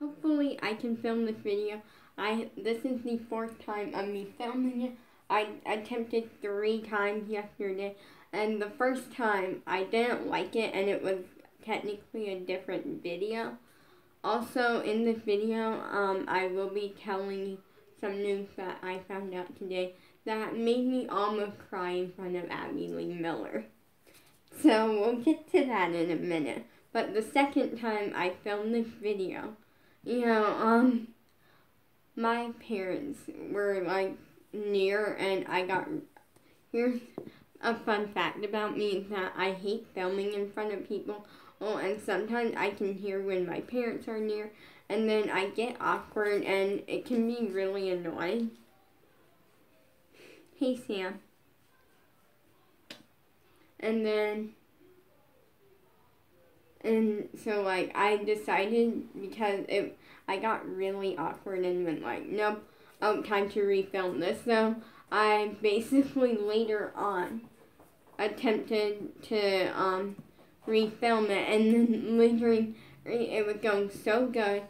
hopefully I can film this video. This is the 4th time of me filming it. I attempted 3 times yesterday, and the first time I didn't like it, and it was technically a different video. Also, in this video, I will be telling you some news that I found out today that made me almost cry in front of Abby Lee Miller. So we'll get to that in a minute. But the second time I filmed this video, my parents were like near, and here's a fun fact about me is that I hate filming in front of people. And sometimes I can hear when my parents are near, and then I get awkward, and it can be really annoying. Hey, Sam. And so, like, I decided, because I got really awkward and went like, nope, time to refilm this. So I basically later on attempted to refilm it, and then literally it was going so good.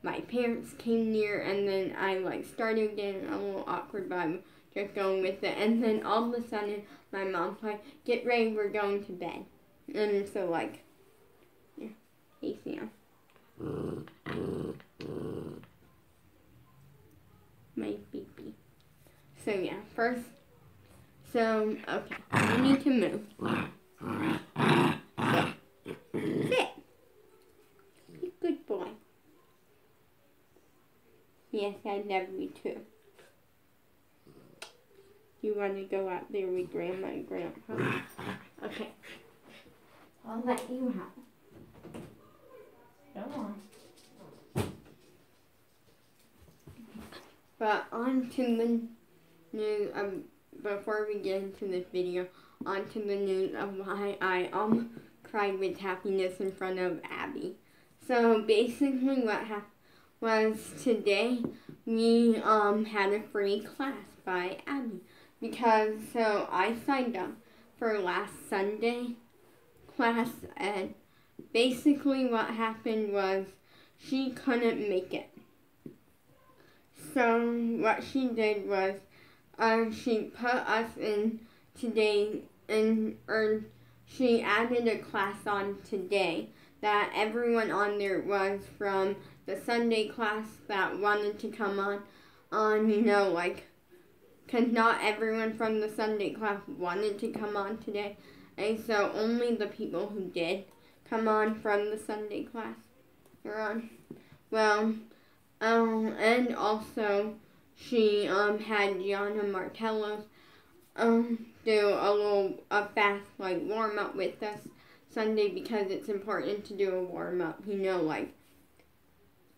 My parents came near, and then I like started getting a little awkward, but I was just going with it. And then all of a sudden, my mom's like, "Get ready, we're going to bed." And so like, yeah, hey Sam. My baby. So yeah, okay, we need to move. Sit. Good boy. Yes, I love you too. You want to go out there with Grandma and Grandpa? Okay. I'll let you have. Go on. But on to the news, before we get into this video, on to the news of why I cried with happiness in front of Abby. So basically what happened was today we had a free class by Abby, because so I signed up for last Sunday class, and basically what happened was she couldn't make it. So what she did was she put us in today, or she added a class on today that everyone on there was from the Sunday class that wanted to come on, because not everyone from the Sunday class wanted to come on today. And so only the people who did come on from the Sunday class are on. Well, and also she had Gianna Martello do a fast warm up with us Sunday, because it's important to do a warm up,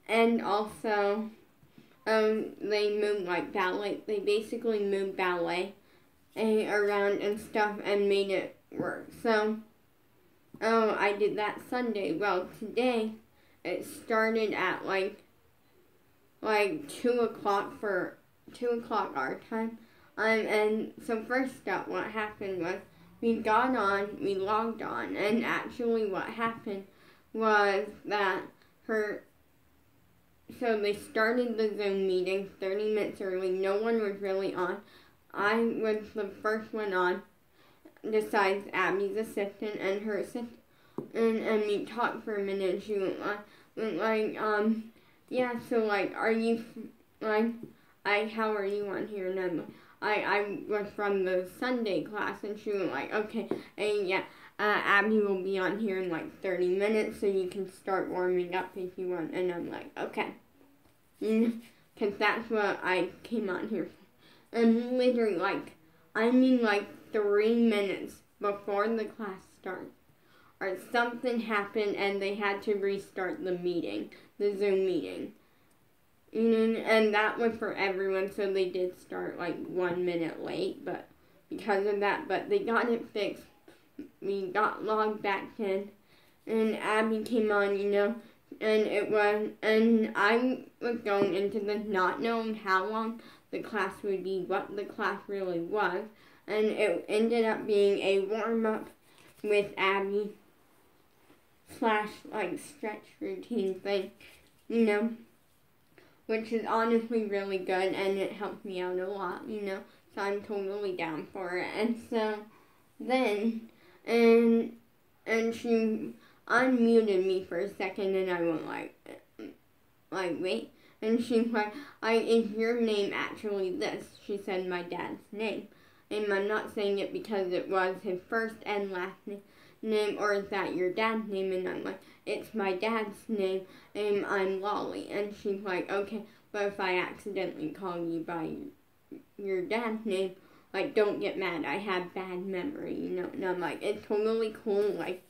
and also they moved ballet. They basically moved ballet around and stuff and made it work. So I did that Sunday. Well, today it started at 2 o'clock for 2 o'clock our time. And so first up, what happened was we logged on, and actually what happened was that so they started the Zoom meeting 30 minutes early. No one was really on. I was the first one on, besides Abby's assistant and her assistant, and we talked for a minute, and she went yeah, so are you, how are you on here? And I was from the Sunday class, and she was okay, and yeah, Abby will be on here in 30 minutes, so you can start warming up if you want. And I'm okay. Because that's what I came on here for. And literally, 3 minutes before the class started, or something happened, and they had to restart the meeting, the Zoom meeting. And that was for everyone, so they did start 1 minute late, but because of that, but they got it fixed. We got logged back in, and Abby came on, and I was going into this not knowing how long the class would be, what the class really was, and it ended up being a warm-up with Abby / stretch routine thing, which is honestly really good, and it helped me out a lot, so I'm totally down for it. And so then, and she unmuted me for a second, and I went like, wait, and she's like, is your name actually this? She said my dad's name, and I'm not saying it because it was his first and last name, or is that your dad's name? And I'm like, it's my dad's name, and I'm Lolly. And she's like, okay, but if I accidentally call you by your dad's name, like, don't get mad, I have bad memory, And I'm like, it's totally cool, like,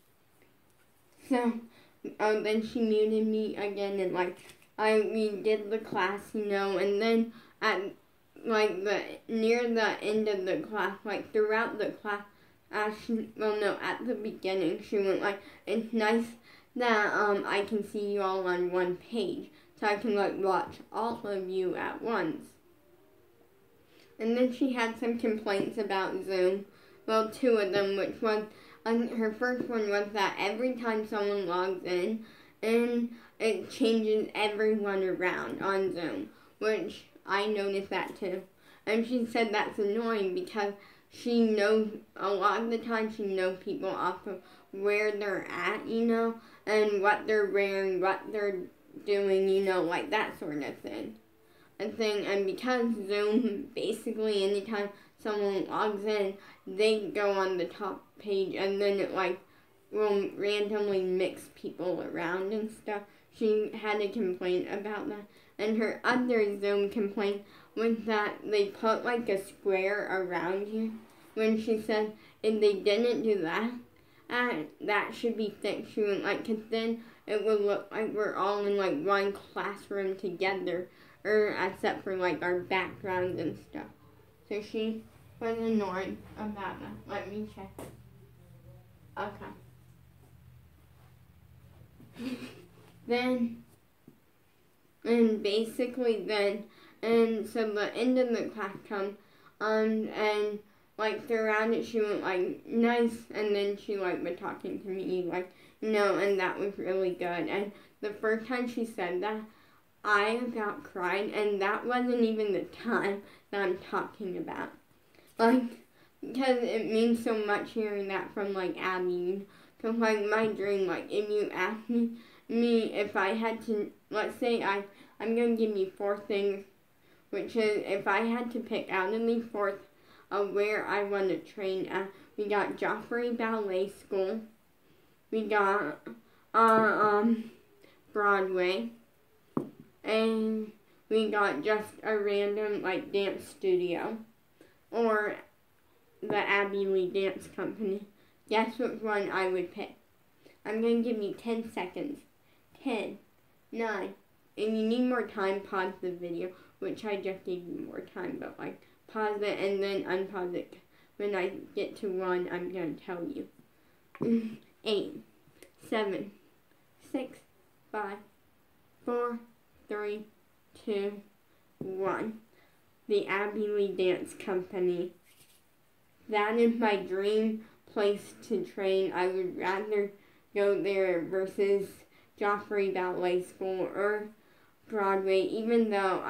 so, then she muted me again, and, like, we did the class, and then at, like, near the end of the class, like, throughout the class, at the beginning, she went, like, it's nice that, I can see you all on one page, so I can, like, watch all of you at once. And then she had some complaints about Zoom, well, 2 of them, which was, her first one was that every time someone logs in, and it changes everyone around on Zoom, which I noticed that too. And she said that's annoying because she knows, a lot of the time she knows people off of where they're at, and what they're wearing, what they're doing, like that sort of thing. And because Zoom, basically anytime someone logs in, they go on the top page, and then it, like, will randomly mix people around and stuff. She had a complaint about that. And her other Zoom complaint was that they put, like, a square around you. When she said if they didn't do that, that should be fixed. She went, like, because then it would look like we're all in, like, one classroom together, or except for, like, our backgrounds and stuff. So she was annoyed about that. Let me check. Okay. And so the end of the class comes, and, like, throughout it, she went, like, nice, and then she, like, was talking to me, like, and that was really good. And the first time she said that, I about cried, and that wasn't even the time that I'm talking about. Like, because it means so much hearing that from, like, Abby. Because, like, my dream, like, if you ask me if I had to, let's say I'm going to give you 4 things, which is, if I had to pick out of these 4 of where I want to train at, we got Joffrey Ballet School, we got, Broadway, and we got just a random, like, dance studio, or the Abby Lee Dance Company. Guess which one I would pick. I'm going to give you 10 seconds. 10, 9, and you need more time, pause the video, which I just gave you more time, but, like, pause it and then unpause it. When I get to 1, I'm going to tell you. 8, 7, 6, 5, 4, 3, 2, 1. The Abby Lee Dance Company. That is my dream place to train. I would rather go there versus Joffrey Ballet School or Broadway, even though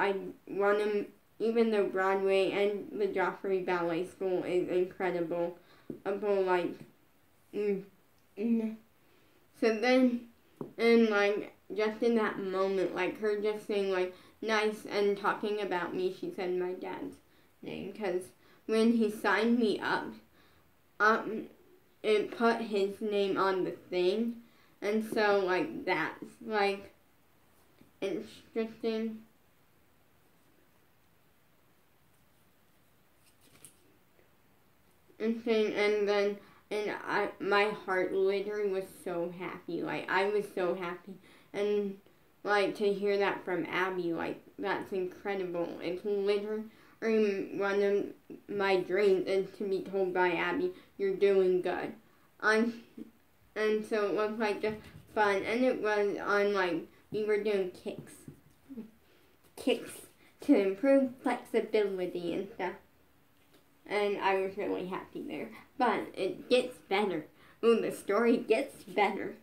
Broadway and the Joffrey Ballet School is incredible. So then, and, like, just in that moment, like, her just saying, like, nice, and talking about me, she said my dad's name, because when he signed me up, it put his name on the thing, and so, like, that's, like, interesting. My heart literally was so happy. Like, I was so happy. And, like, to hear that from Abby, like, that's incredible. It's literally one of my dreams is to be told by Abby, you're doing good. And so it was, like, just fun. And it was on, like, we were doing kicks to improve flexibility and stuff. And I was really happy there. But it gets better. Ooh, the story gets better.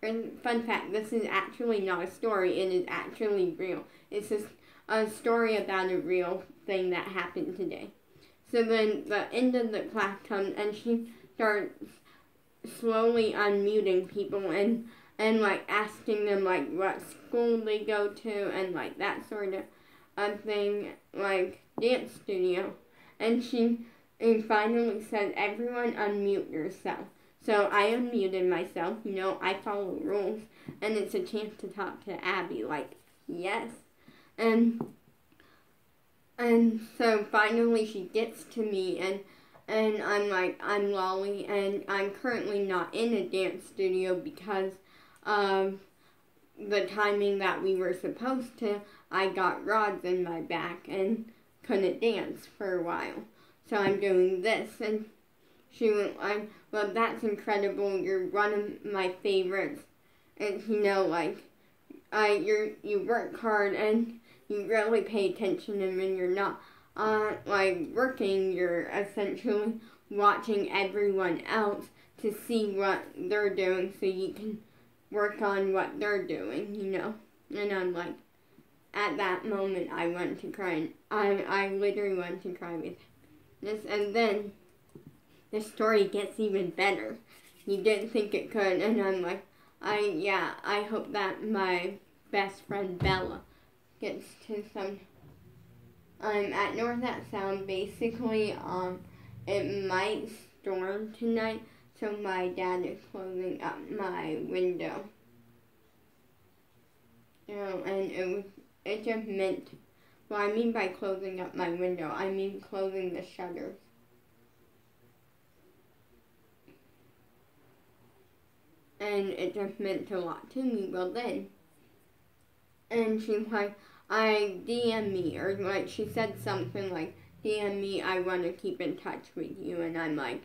And fun fact, this is actually not a story, it is actually real. It's just a story about a real thing that happened today. So then the end of the class comes and she starts slowly unmuting people and like asking them like what school they go to and like that sort of thing, like dance studio. And she finally said, everyone unmute yourself. So I unmuted myself, I follow rules, and it's a chance to talk to Abby, like, yes. And so finally she gets to me, and I'm like, I'm Lolly, and I'm currently not in a dance studio because of the timing that we were supposed to. I got rods in my back and couldn't dance for a while. So I'm doing this, and she went like, well, that's incredible. You're one of my favorites. And, you work hard and you really pay attention, and when you're not, working, you're essentially watching everyone else to see what they're doing so you can work on what they're doing. And I'm like, at that moment, I wanted to cry. I literally wanted to cry with this, and then the story gets even better. You didn't think it could, and I'm like, I hope that my best friend Bella gets to some. I'm at North That Sound. Basically, it might storm tonight, so my dad is closing up my window. And it just meant, well, I mean by closing up my window, I mean closing the shutters. And it just meant a lot to me. Well then, and she's like, DM me, or like she said something like, DM me, I want to keep in touch with you. And I'm like,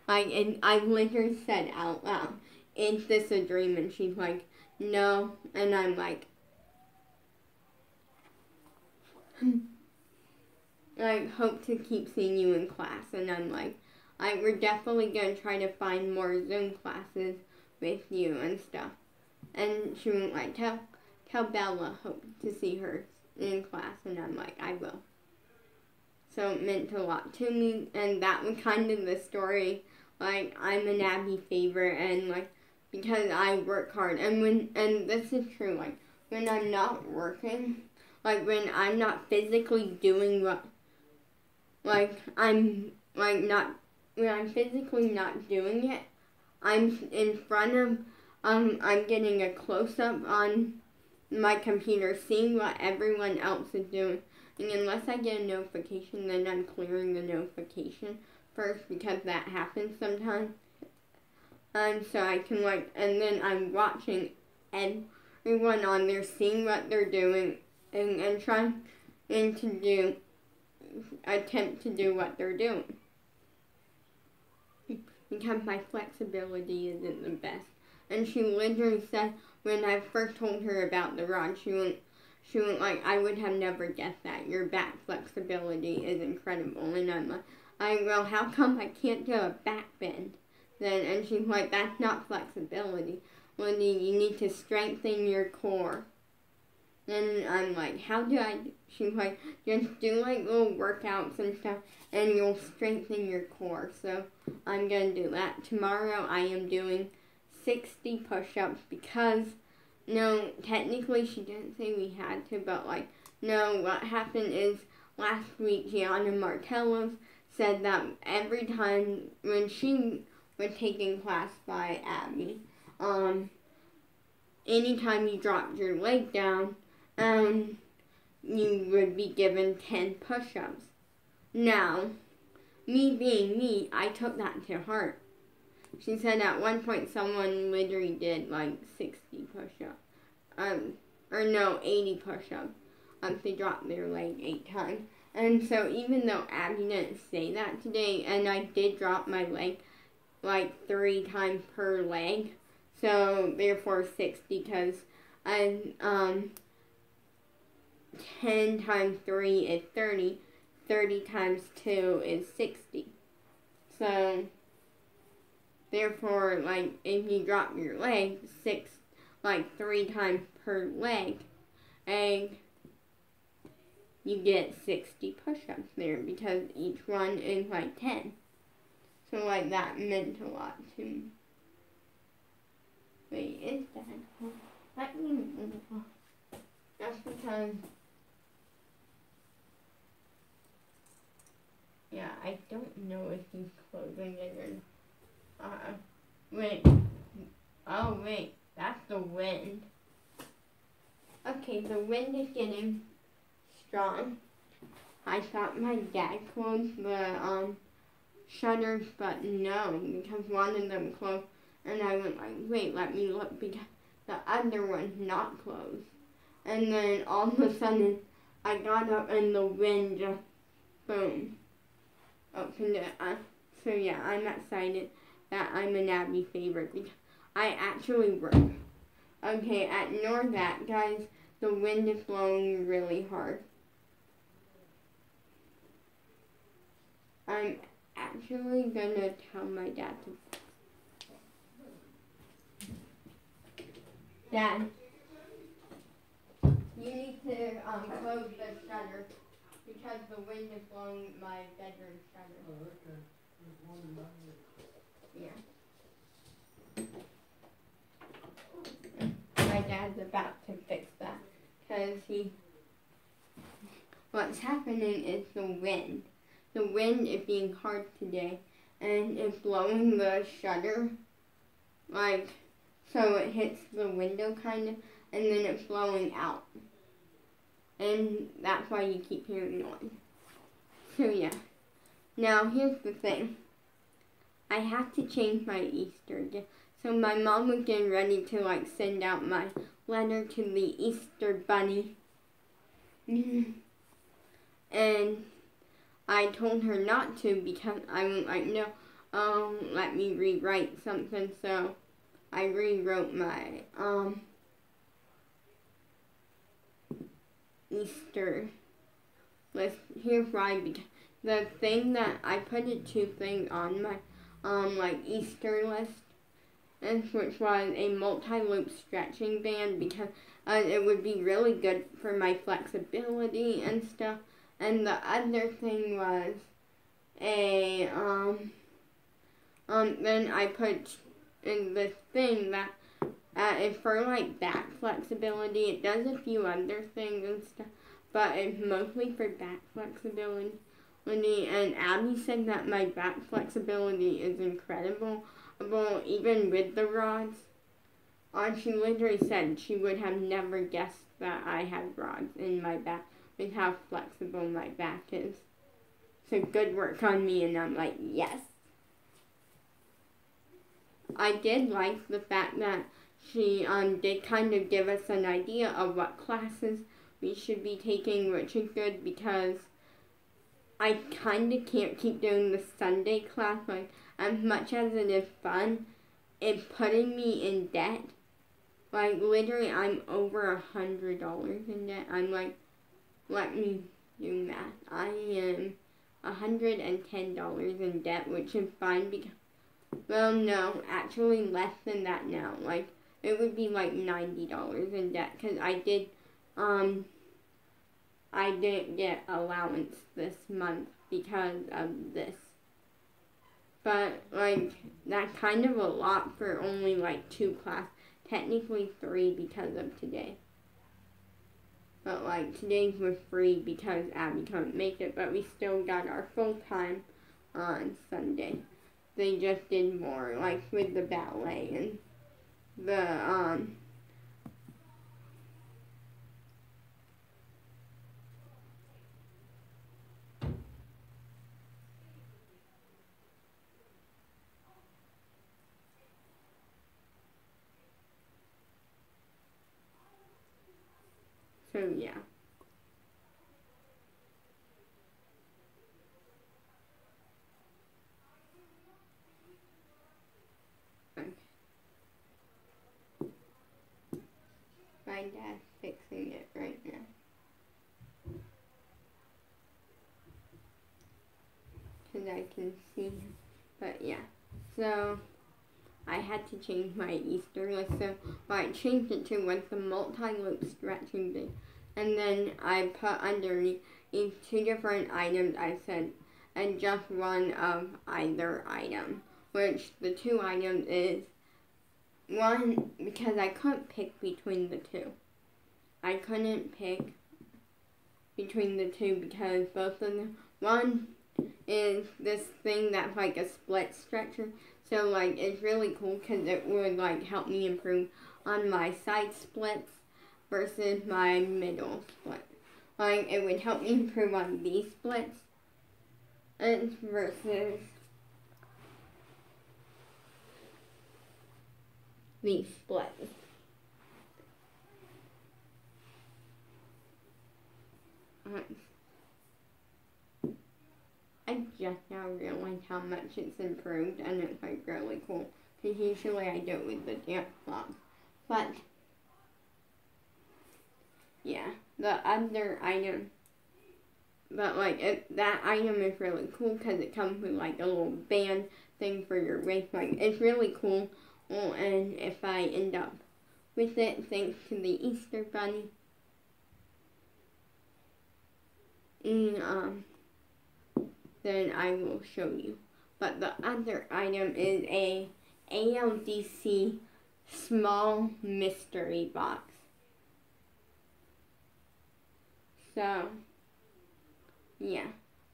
and I literally said out loud, is this a dream? And she's like, no. And I'm like, I hope to keep seeing you in class. And I'm like, we're definitely going to try to find more Zoom classes with you and stuff. And she went like, tell Bella, hope to see her in class. And I'm like, I will. So it meant a lot to me. And that was kind of the story. Like, I'm an Abby favorite, and like, because I work hard. And this is true, like, when I'm not working, like, when I'm not physically doing what, like, I'm, like, not, when I'm physically not doing it, I'm in front of, I'm getting a close-up on my computer, seeing what everyone else is doing. And unless I get a notification, then I'm clearing the notification first, because that happens sometimes. And so I can, like, and then I'm watching everyone on there, seeing what they're doing, and trying to attempt to do what they're doing. Because my flexibility isn't the best. And she literally said, when I first told her about the rod, she went like, I would have never guessed that. Your back flexibility is incredible. And I'm like, well, how come I can't do a back bend then? And she's like, that's not flexibility. Well, you need to strengthen your core. And I'm like, how do I? She's like, just do like little workouts and stuff, and you'll strengthen your core. So I'm going to do that. Tomorrow I am doing 60 push-ups because, no, technically she didn't say we had to, but like, no, what happened is last week Gianna Martello said that every time when she was taking class by Abby, anytime you dropped your leg down, you would be given 10 push-ups. Now, me being me, I took that to heart. She said at one point someone literally did like 60 push-ups. 80 push-ups. They dropped their leg 8 times. And so even though Abby didn't say that today, and I did drop my leg like 3 times per leg, so therefore 60, because 10 times 3 is 30. 30 times 2 is 60. So Therefore, like, if you drop your leg 3 times per leg, and you get 60 push-ups there because each one is like 10. So like that meant a lot to me. Wait, is that? Let me move on. That's because, yeah, I don't know if he's closing it or wait. Oh wait, that's the wind. Okay, the wind is getting strong. I thought my dad closed the shutters, but no, because one of them closed, and I went like, wait, let me look, because the other one's not closed. And then all of a sudden, I got up and the wind just, boom, opened it up. So yeah, I'm excited that I'm an Abby favorite, because I actually work. Okay, ignore that, guys. The wind is blowing really hard. I'm actually gonna tell my dad to. Dad, you need to close the shutter because the wind is blowing my bedroom shutter. Oh, okay. There's one in my room. Yeah. My dad's about to fix that because what's happening is the wind. The wind is being hard today, and it's blowing the shutter, like, so it hits the window kind of, and then it's blowing out. And that's why you keep hearing noise. So yeah. Now here's the thing. I have to change my Easter gift. So my mom was getting ready to like send out my letter to the Easter Bunny. And I told her not to because I was like, no, let me rewrite something. So I rewrote my Easter list. Here's why, because the thing that I put the 2 things on my like Easter list, which was a multi-loop stretching band, because it would be really good for my flexibility and stuff. And the other thing was a then I put in this thing that is for like back flexibility. It does a few other things and stuff, but it's mostly for back flexibility. And Abby said that my back flexibility is incredible, even with the rods. She literally said she would have never guessed that I had rods in my back with how flexible my back is. So good work on me, and I'm like, yes. I did like the fact that she did kind of give us an idea of what classes we should be taking, which is good because I kind of can't keep doing the Sunday class. Like, as much as it is fun, it's putting me in debt. Like, literally, I'm over $100 in debt. I'm like, let me do math. I am $110 in debt, which is fine because, well, no, actually less than that now. Like, it would be like $90 in debt because I didn't get allowance this month because of this. But, like, that's kind of a lot for only, like, 2 classes. Technically 3 because of today. But, like, today's was free because Abby couldn't make it, but we still got our full time on Sunday. They just did more, like, with the ballet and the, so yeah. Okay. My dad's fixing it right now. Because I can see him. But yeah. So, I had to change my Easter list. So what I changed it to was the multi-loop stretching band. And then I put underneath each 2 different items. I said, and just one of either item. Which the 2 items is one, because I couldn't pick between the 2. I couldn't pick between the 2 because both of them, one is this thing that's like a split stretcher. So like it's really cool because it would like help me improve on my side splits versus my middle split. Like it would help me improve on these splits and versus these splits. I just now realized how much it's improved, and it's like really cool. Because usually I do it with the dance vlog. But yeah, the other item, but like that item is really cool because it comes with like a little band thing for your waist. Like it's really cool. Oh, and if I end up with it, thanks to the Easter Bunny. And then I will show you. But the other item is a ALDC small mystery box. So, yeah.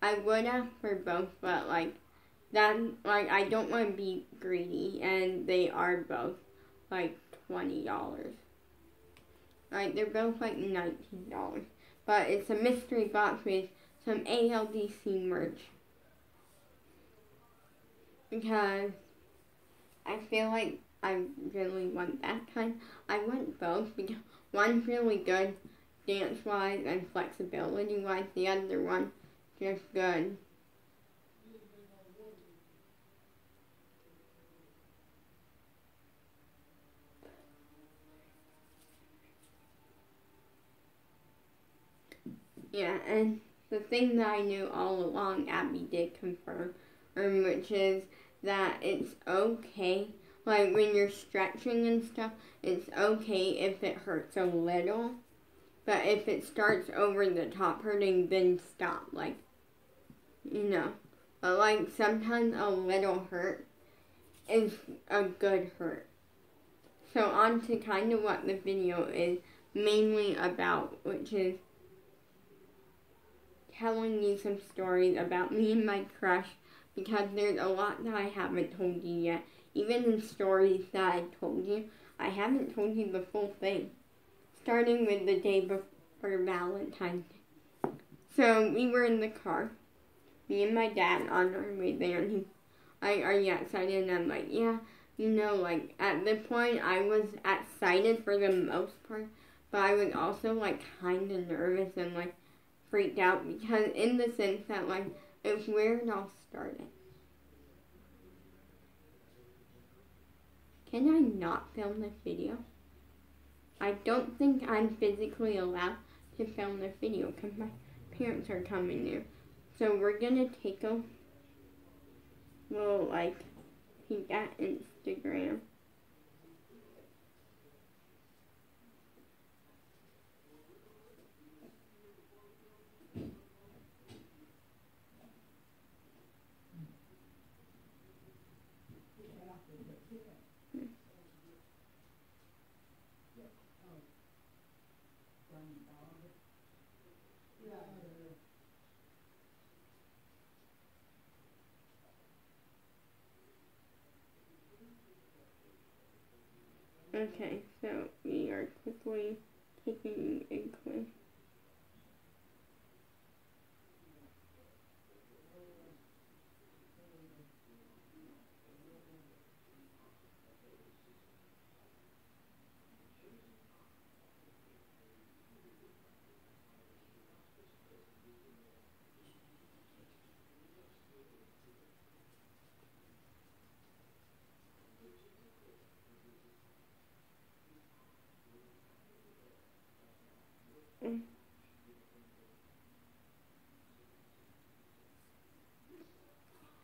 I would have for both, but like that, like I don't want to be greedy, and they are both like $20. Like they're both like $19. But it's a mystery box with some ALDC merch. Because I feel like I really want that kind. I want both because one's really good dance-wise and flexibility-wise. The other one just good. Yeah, and the thing that I knew all along, Abby did confirm, which is that it's okay, like when you're stretching and stuff, it's okay if it hurts a little, but if it starts over the top hurting, then stop, like, you know. But like sometimes a little hurt is a good hurt. So on to kind of what the video is mainly about, which is telling you some stories about me and my crush, because there's a lot that I haven't told you yet. Even in stories that I told you, I haven't told you the full thing. Starting with the day before Valentine's Day. So we were in the car, me and my dad on our way there, and he's like, "Are you excited?" And I'm like, "Yeah." You know, like at the point I was excited for the most part, but I was also like kind of nervous and like freaked out because in the sense that like it's where it all started. Can I not film this video? I don't think I'm physically allowed to film this video because my parents are coming here. So we're gonna take a little like peek at Instagram. Okay, so we are quickly taking a quiz.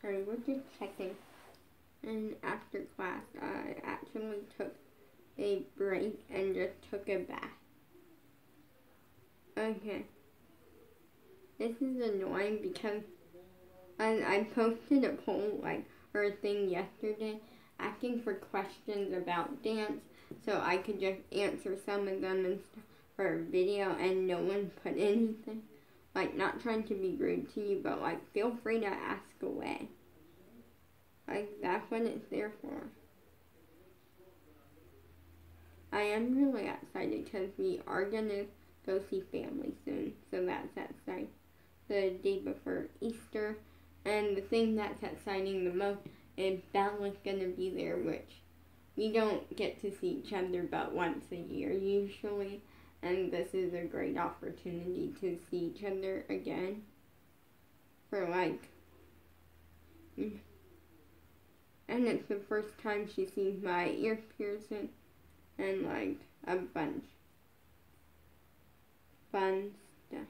Sorry, we're just checking. And after class, I actually took a break and just took a bath. Okay. This is annoying because I posted a poll, or a thing yesterday, asking for questions about dance, so I could just answer some of them and stuff for a video, and no one put anything. Not trying to be rude to you, but, feel free to ask away. That's what it's there for. I am really excited because we are going to go see family soon, so that's exciting. The day before Easter, and the thing that's exciting the most is Bella's going to be there, which we don't get to see each other but once a year usually, and this is a great opportunity to see each other again for and it's the first time she sees my ear piercing and a bunch fun stuff.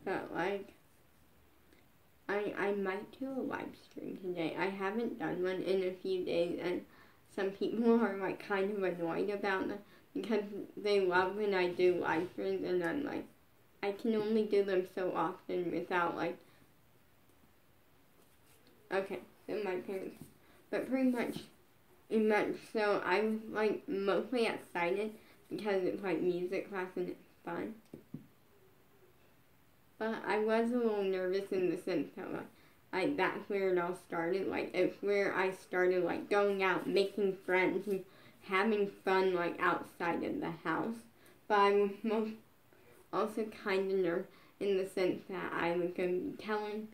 But I might do a live stream today. I haven't done one in a few days, and some people are kind of annoyed about that because they love when I do live streams, and I'm I can only do them so often without okay, so my parents, but pretty much so I was mostly excited because it's music class and it's fun. But I was a little nervous in the sense that that's where it all started. It's where I started going out, making friends, and having fun outside of the house. But I was also kind of nervous in the sense that I was going to be telling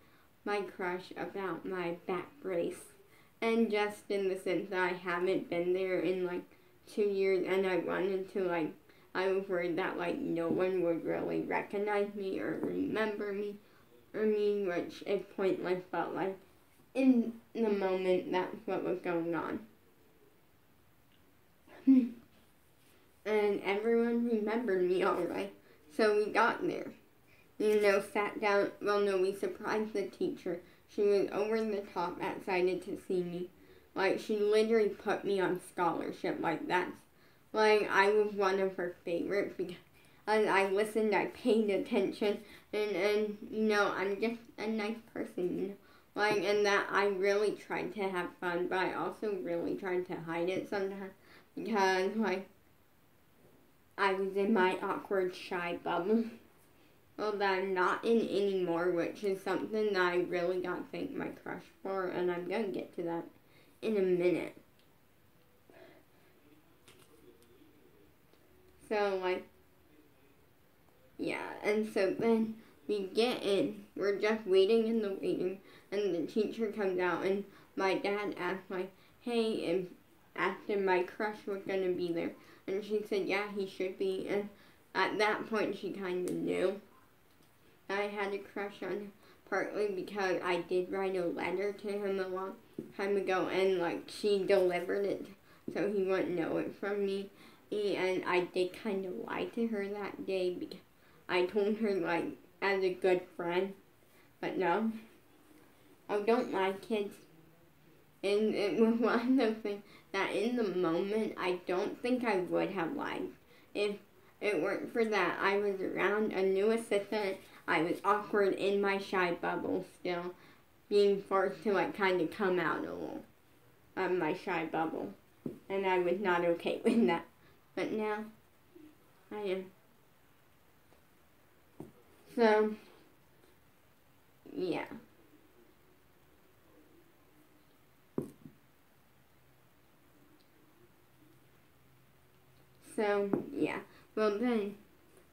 my crush about my back brace, and just in the sense that I haven't been there in 2 years, and I wanted to I was worried that no one would really recognize me or remember me, which is pointless, but in the moment that's what was going on. And everyone remembered me alright, so we got there. Sat down, we surprised the teacher. She was over the top excited to see me. She literally put me on scholarship, that's I was one of her favorites because I listened, I paid attention, and I'm just a nice person, and that I really tried to have fun, but I also really tried to hide it sometimes because, I was in my awkward, shy bubble. Well, that I'm not in anymore, which is something that I really got to thank my crush for, and I'm going to get to that in a minute. So, yeah, and so then we get in, we're just waiting in the waiting, and the teacher comes out, and my dad asked, hey, and asked if my crush was going to be there, and she said, yeah, he should be, and at that point, she kind of knew I had a crush on him, partly because I did write a letter to him a long time ago, and, she delivered it, so he wouldn't know it from me. And I did kind of lie to her that day because I told her, as a good friend. But no. I don't lie, kids. And it was one of those things that in the moment, I don't think I would have lied. If it weren't for that, I was around a new assistant. I was awkward in my shy bubble still, being forced to, kind of come out a little of my shy bubble. And I was not okay with that. But now, I am. So, yeah. So, yeah. Well, then,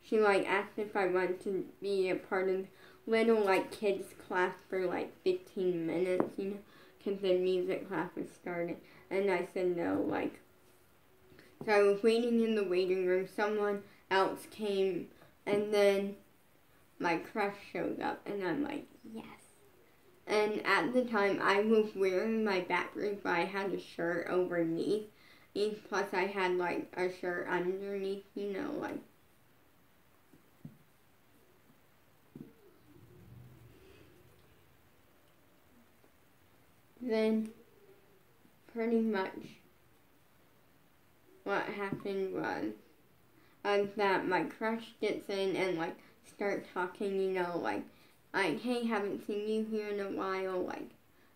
she, asked if I wanted to be a part of little, kids class for, 15 minutes, because the music class was starting. And I said no, so I was waiting in the waiting room, someone else came, and then my crush showed up, and I'm yes. And at the time, I was wearing my back brace, but I had a shirt underneath, plus I had, a shirt underneath, then pretty much what happened was that my crush gets in and like start talking, you know, like hey, haven't seen you here in a while, like,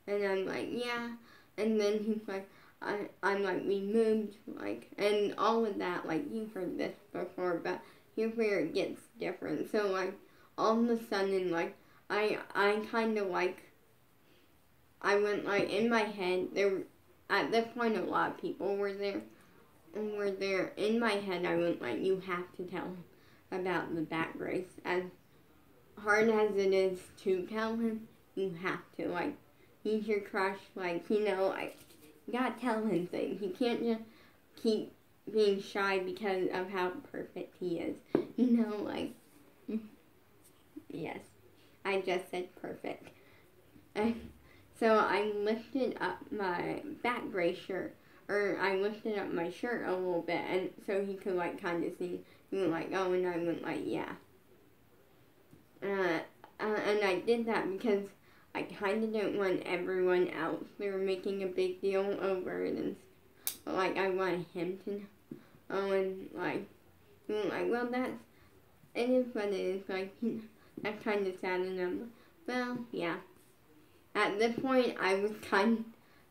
and I'm like, yeah, and then he's like, I'm like, we moved, like, and all of that, like, you've heard this before, but here's where it gets different. So like, all of a sudden, like, I kind of like, I went like in my head. There, at this point, a lot of people were there. In my head, I went like, you have to tell him about the back brace. As hard as it is to tell him, you have to. Like, he's your crush. Like, you know, like, you gotta tell him things. You can't just keep being shy because of how perfect he is. You know, like, yes, I just said perfect. So I lifted up my back brace shirt, or I lifted up my shirt a little bit, and so he could like kind of see. He went like, oh, and I went like, yeah. And I did that because I kind of didn't want everyone else. They were making a big deal over it, and like I wanted him to know. And like, he went like, well, it is what it is. Like, that's kind of sad, and I'm like, well, yeah. At this point, I was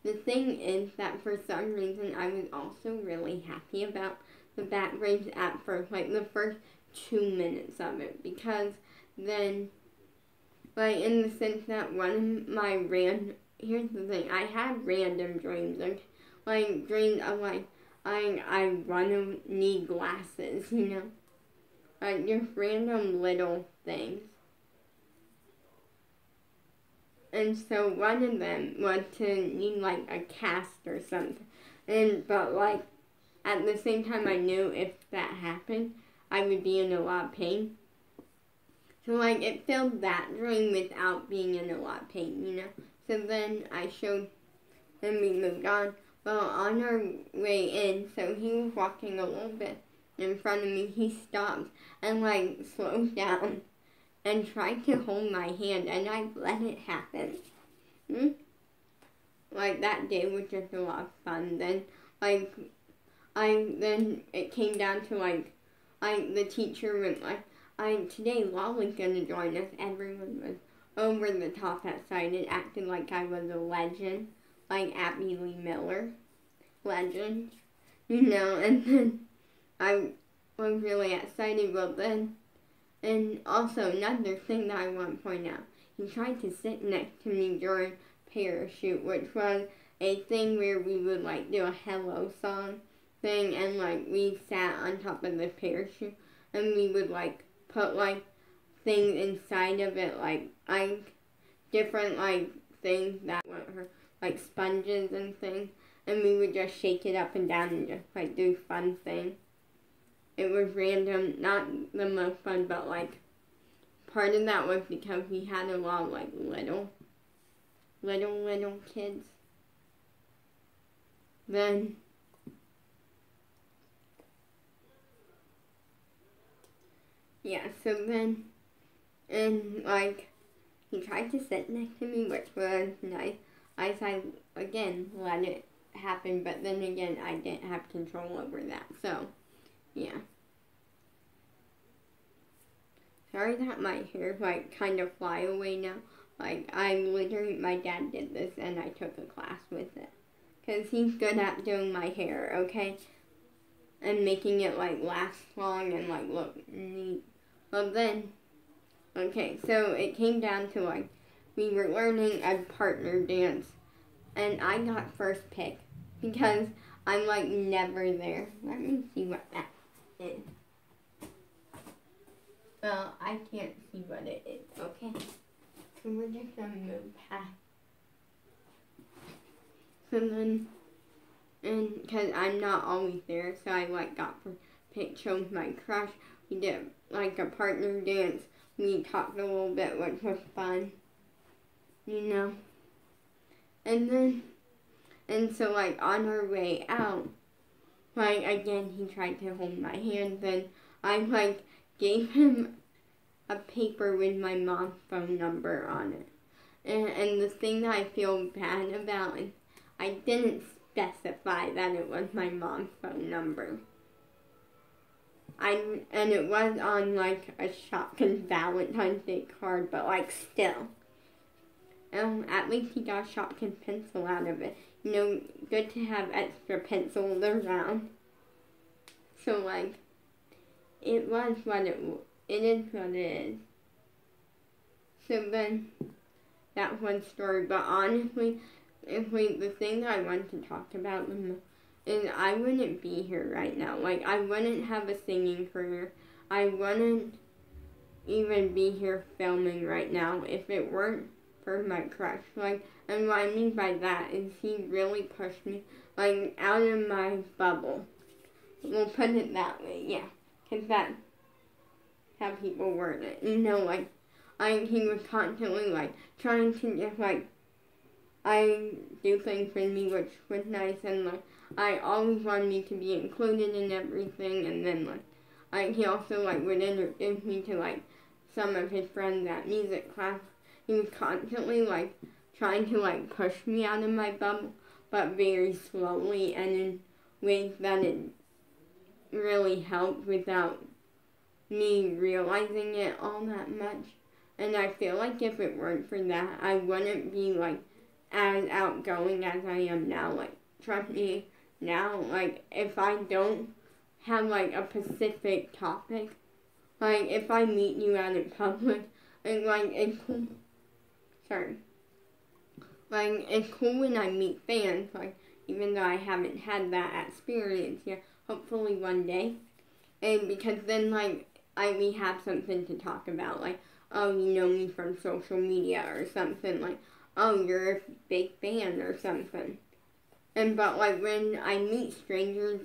the thing is that for some reason, I was also really happy about the back brace at first, like the first 2 minutes of it, because then, like, in the sense that one of my here's the thing, I had random dreams, like dreams of, like, I want to need glasses, you know, like, just random little things. And so one of them was to need like a cast or something. But like at the same time I knew if that happened, I would be in a lot of pain. So like it filled that dream without being in a lot of pain, you know. So then I showed and we moved on. Well, on our way in, so he was walking a little bit in front of me, he stopped and like slowed down and tried to hold my hand, and I let it happen. Like, that day was just a lot of fun. Then, like, then it came down to, like, the teacher went, like, today Lolly's gonna join us. Everyone was over the top excited, acting like I was a legend, like Abby Lee Miller, legend, you know, and then I was really excited, but then, and also, another thing that I want to point out, he tried to sit next to me during parachute, which was a thing where we would, like, do a hello song thing, and, like, we sat on top of the parachute, and we would, like, put, like, things inside of it, like, different, like, things that were, like, sponges and things, and we would just shake it up and down and just, like, do fun things. It was random, not the most fun, but, like, part of that was because we had a lot of, like, little kids. Then, yeah, so then, and, like, he tried to sit next to me, which was nice. I again, let it happen, but then again, I didn't have control over that, so... yeah. Sorry that my hair's like kind of fly away now. Like my dad did this and I took a class with it. Cause he's good at doing my hair, okay? And making it like last long and like look neat. Well then, okay, so it came down to like, we were learning a partner dance. And I got first pick. Because I'm like never there. Let me see what that is. Well, I can't see what it is, okay? So we're just gonna move past. So then, and because I'm not always there, so I like got picture with my crush. We did like a partner dance. We talked a little bit, which was fun, you know. And then, and so like on our way out, like again he tried to hold my hand. Then I gave him a paper with my mom's phone number on it. And the thing that I feel bad about is I didn't specify that it was my mom's phone number. And it was on like a Shopkins Valentine's Day card, but like still. At least he got a Shopkins pencil out of it. You know, good to have extra pencils around. So like, it was what it is what it is. So then, that one story. But honestly, the thing that I want to talk about is I wouldn't be here right now. Like, I wouldn't have a singing career. I wouldn't even be here filming right now if it weren't for my crush. Like, and what I mean by that is he really pushed me, like, out of my bubble. We'll put it that way, yeah. Because that's how people word it. You know, like, he was constantly, like, trying to just, like, I do things for me, which was nice, and, like, I always wanted me to be included in everything, and then, like he also, like, would introduce me to, like, some of his friends at music class. He was constantly, like, trying to, like, push me out of my bubble, but very slowly, and in ways that it really helped without me realizing it all that much. And I feel like if it weren't for that, I wouldn't be, like, as outgoing as I am now. Like, trust me, now, like, if I don't have, like, a specific topic, like, if I meet you out in public, and, like, it's cool. Sorry. Like, it's cool when I meet fans, like, even though I haven't had that experience yet, hopefully one day. And because then, like, we have something to talk about, like, oh, you know me from social media or something, like, oh, you're a big fan or something. But, like, when I meet strangers,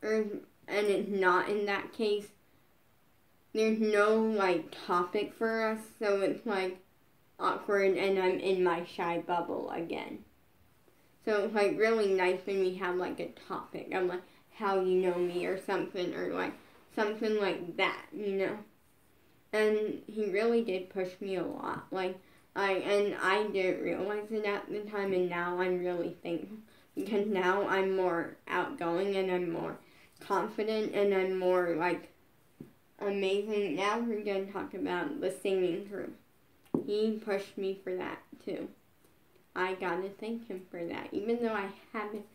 and it's not in that case, there's no, like, topic for us, so it's, like, awkward, and I'm in my shy bubble again. So it's, like, really nice when we have, like, a topic of, like, how you know me or something, or, like, something like that, you know? And he really did push me a lot, like, I didn't realize it at the time, and now I'm really thankful, because now I'm more outgoing, and I'm more confident, and I'm more, like, amazing. Now we're going to talk about the singing group. He pushed me for that, too. I gotta thank him for that, even though I haven't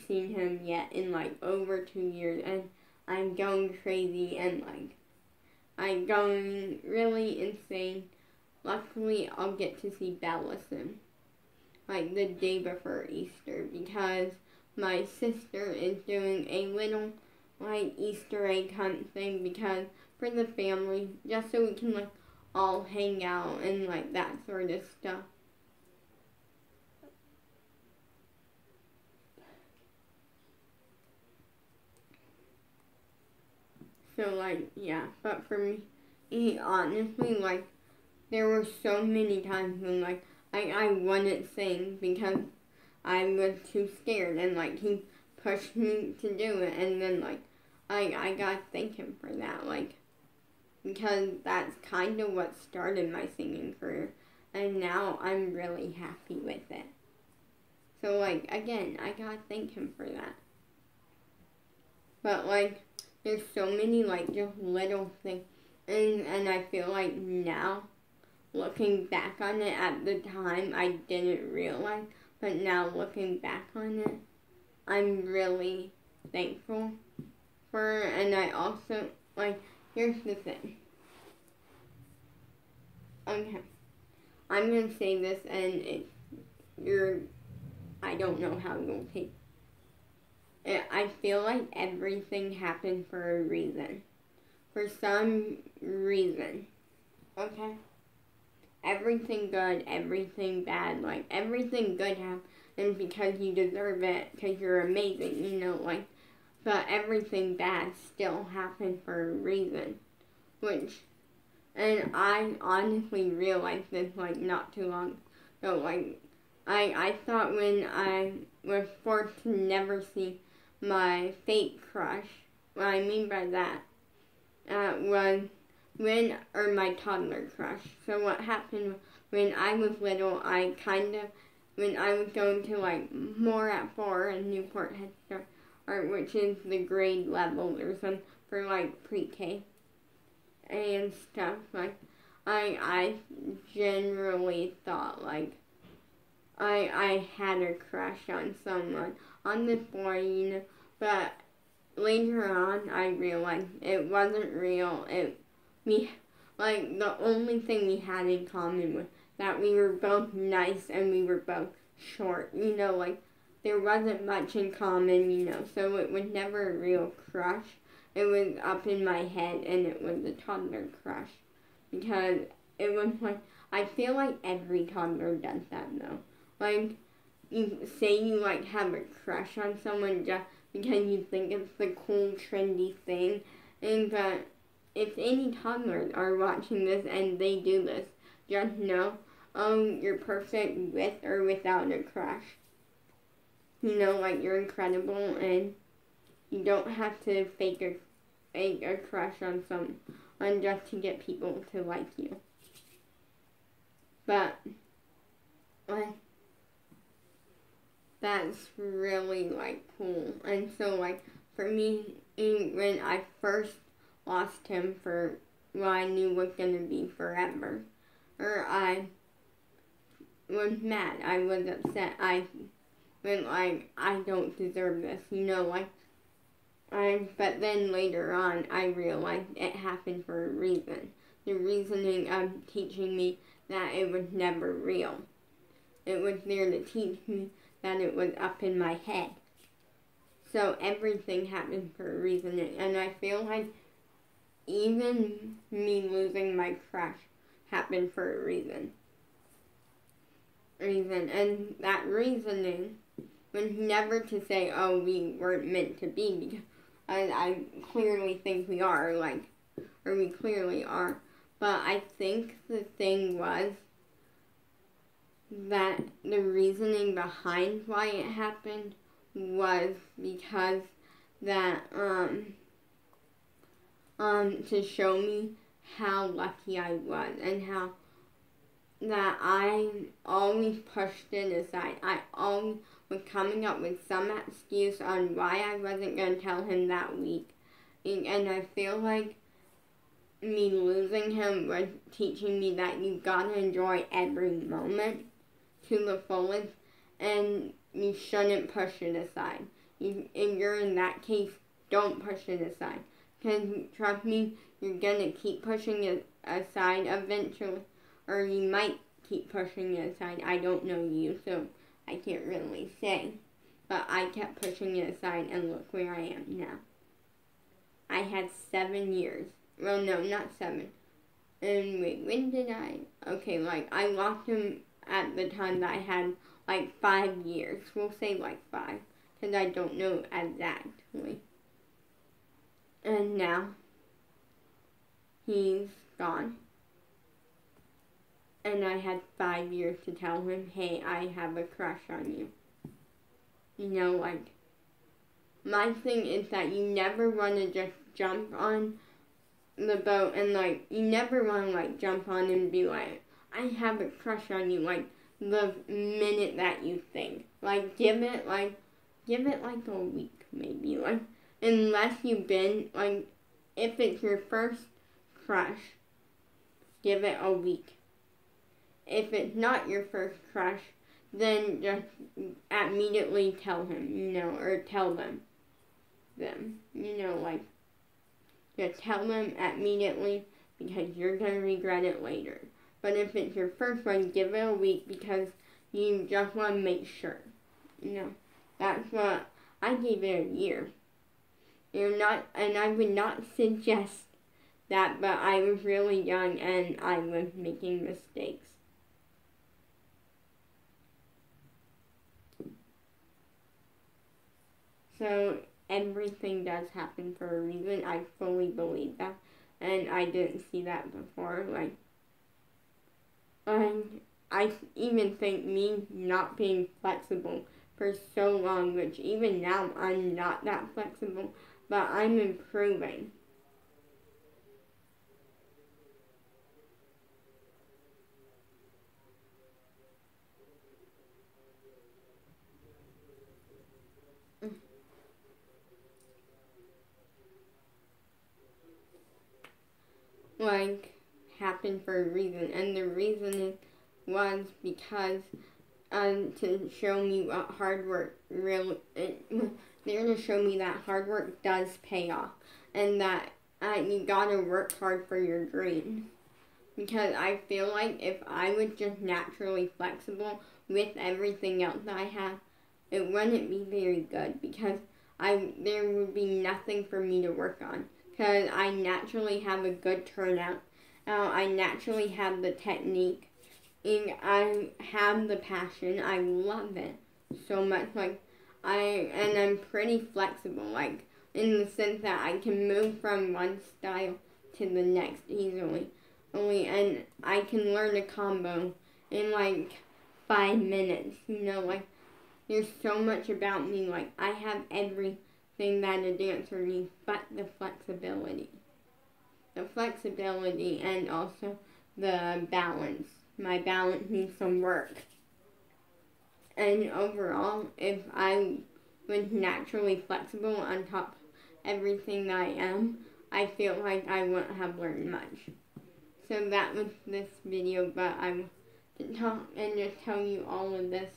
seen him yet in, like, over 2 years, and I'm going crazy, and, like, I'm going really insane. Luckily, I'll get to see Bella soon, like, the day before Easter, because my sister is doing a little, like, Easter egg hunt thing, because for the family, just so we can, like, all hang out and, like, that sort of stuff. So, like, yeah, but for me, honestly, like, there were so many times when, like, I wouldn't sing because I was too scared, and, like, he pushed me to do it, and then, like, I gotta thank him for that, like, because that's kind of what started my singing career, and now I'm really happy with it. So, like, again, I gotta thank him for that. But, like, there's so many, like, just little things, and I feel like now, looking back on it, at the time, I didn't realize, but now looking back on it, I'm really thankful for it, and I also, like, here's the thing. Okay, I'm gonna say this, and I don't know how you'll take it. I feel like everything happened for a reason. For some reason. Okay? Everything good, everything bad, like, everything good happened because you deserve it, because you're amazing, you know, like, but everything bad still happened for a reason, and I honestly realized this, like, not too long ago, like, I thought when I was forced to never see my fake crush, what I mean by that, was my toddler crush. So what happened when I was little, when I was going to More at 4 in Newport Head Start, which is the grade level or something for pre-K and stuff, I generally thought I had a crush on someone, on this boy, but later on I realized it wasn't real. The only thing we had in common was that we were both nice and we were both short, there wasn't much in common, so it was never a real crush. It was up in my head, and it was a toddler crush, because it was I feel like every toddler does that though. You say you have a crush on someone just because you think it's the cool, trendy thing, but if any toddlers are watching this and they do this, just know, you're perfect with or without a crush. You're incredible, and you don't have to fake a crush on someone just to get people to like you. But, that's really, cool. And so, for me, when I first lost him for what I knew was going to be forever, I was mad, I was upset, I don't deserve this, but then later on, I realized it happened for a reason. The reasoning of teaching me that it was never real. It was there to teach me that it was up in my head. So everything happened for a reason, and I feel like even me losing my crush happened for a reason. And that reasoning was never to say, oh, we weren't meant to be, because I clearly think we are, or we clearly are. But I think the thing was that the reasoning behind why it happened was because that, to show me how lucky I was and how that I always pushed it aside. I always was coming up with some excuse on why I wasn't going to tell him that week. And I feel like me losing him was teaching me that you gotta enjoy every moment to the fullest, and you shouldn't push it aside. If you're in that case, don't push it aside. Because trust me, you're gonna keep pushing it aside eventually, or you might keep pushing it aside. I don't know you, so I can't really say. But I kept pushing it aside, and look where I am now. I had 7 years. Well, no, not 7. And wait, when did I? Okay, I lost him at the time that I had 5 years. We'll say 5, because I don't know exactly. And now, he's gone. And I had 5 years to tell him, hey, I have a crush on you. My thing is that you never want to just jump on the boat and, you never want to, jump on and be like, I have a crush on you, the minute that you think. Give it a week, maybe. Unless you've been, if it's your first crush, give it a week. If it's not your first crush, then just immediately tell him, or tell them. Just tell them immediately, because you're going to regret it later. But if it's your first one, give it a week, because you just want to make sure. That's what I gave it a year. And I would not suggest that, but I was really young and I was making mistakes. So everything does happen for a reason. I fully believe that. And I didn't see that before. I even think me not being flexible for so long, which even now I'm not that flexible, but I'm improving. like happened for a reason, and the reason was because to show me what hard work really. They're to show me that hard work does pay off, and that you gotta work hard for your dreams. Because I feel like if I was just naturally flexible with everything else that I have, it wouldn't be very good, because there would be nothing for me to work on. Because I naturally have a good turnout. I naturally have the technique. And I have the passion. I love it so much. And I'm pretty flexible, like, in the sense that I can move from one style to the next easily. And I can learn a combo in, like, 5 minutes, like, there's so much about me, like, I have everything that a dancer needs, but the flexibility. The flexibility and also the balance. My balance needs some work. And overall, if I was naturally flexible on top of everything that I am, I feel like I wouldn't have learned much. So that was this video, but I'm to talk and just tell you all of this,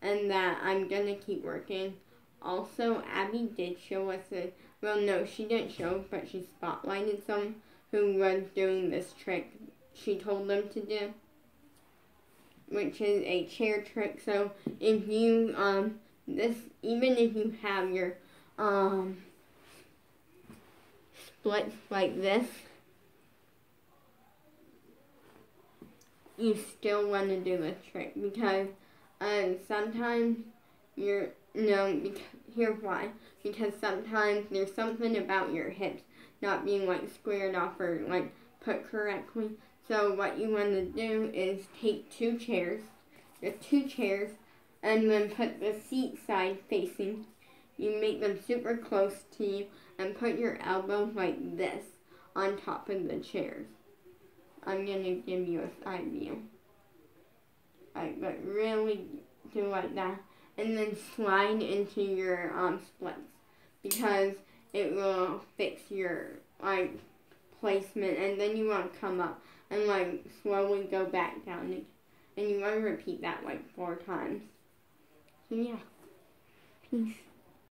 and that I'm gonna keep working. Also, Abby did show us she didn't show, but she spotlighted someone who was doing this trick she told them to do, which is a chair trick. So if you even if you have your splits like this, you still want to do this trick, because sometimes here's why. Because sometimes there's something about your hips not being like squared off or like put correctly. So what you want to do is take two chairs, and then put the seat side facing. You make them super close to you and put your elbows like this on top of the chairs. I'm going to give you a side view. But really do like that. And then slide into your splits, because it will fix your placement, and then you want to come up and slowly go back down, and you want to repeat that 4 times. So yeah, peace.